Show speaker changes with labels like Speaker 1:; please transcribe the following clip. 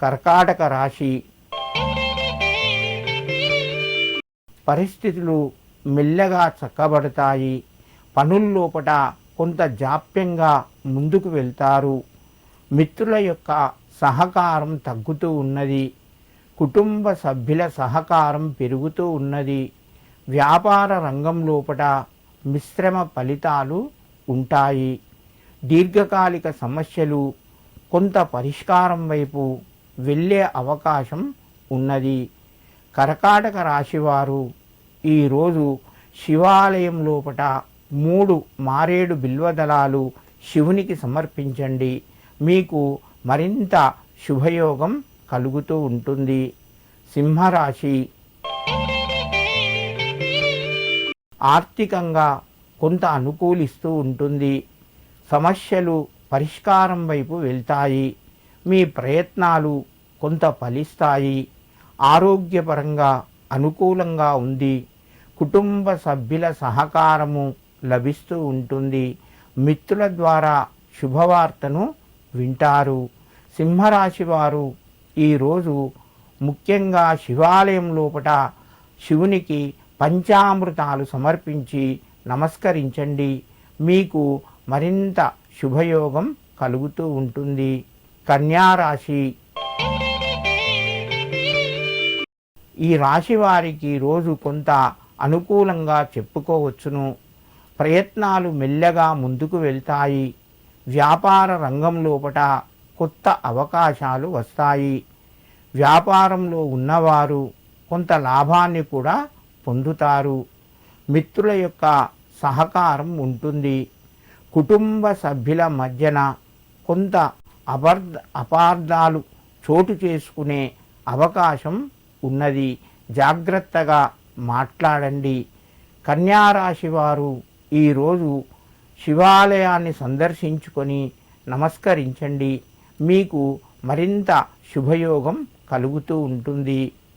Speaker 1: కర్కాటక రాశి. పరిస్థితులు మెల్లగా చక్కబడతాయి. పనుల్లోపట కొంత జాప్యంగా ముందుకు వెళ్తారు. మిత్రుల యొక్క సహకారం తగ్గుతూ ఉన్నది. కుటుంబ సభ్యుల సహకారం పెరుగుతూ ఉన్నది. వ్యాపార రంగం లోపట మిశ్రమ ఫలితాలు ఉంటాయి. దీర్ఘకాలిక సమస్యలు కొంత పరిష్కారం వైపు వెళ్ళే అవకాశం ఉన్నది. కర్కాటక రాశివారు ఈరోజు శివాలయం లోపట 3 మారేడు బిల్వదళాలు శివునికి సమర్పించండి. మీకు మరింత శుభయోగం కలుగుతూ ఉంటుంది. సింహరాశి. ఆర్థికంగా కొంత అనుకూలిస్తూ ఉంటుంది. సమస్యలు పరిష్కారం వైపు వెళ్తాయి. మీ ప్రయత్నాలు కొంత ఫలిస్తాయి. ఆరోగ్యపరంగా అనుకూలంగా ఉంది. కుటుంబ సభ్యుల సహకారము లభిస్తూ ఉంటుంది. మిత్రుల ద్వారా శుభవార్తను వింటారు. సింహరాశి వారు ఈరోజు ముఖ్యంగా శివాలయం లోపట శివునికి పంచామృతాలు సమర్పించి నమస్కరించండి. మీకు మరింత శుభయోగం కలుగుతూ ఉంటుంది. కన్యారాశి. ఈ రాశి వారికి రోజు కొంత అనుకూలంగా చెప్పుకోవచ్చును. ప్రయత్నాలు మెల్లగా ముందుకు వెళ్తాయి. వ్యాపార రంగం లోపట కొత్త అవకాశాలు వస్తాయి. వ్యాపారంలో ఉన్నవారు కొంత లాభాన్ని కూడా పొందుతారు. మిత్రుల యొక్క సహకారం ఉంటుంది. కుటుంబ సభ్యుల మధ్యన కొంత అపార్థాలు చోటు చేసుకునే అవకాశం ఉన్నది. జాగ్రత్తగా మాట్లాడండి. కన్యారాశి వారు ఈరోజు శివాలయాన్ని సందర్శించుకొని నమస్కరించండి. మీకు మరింత శుభయోగం కలుగుతూ ఉంటుంది.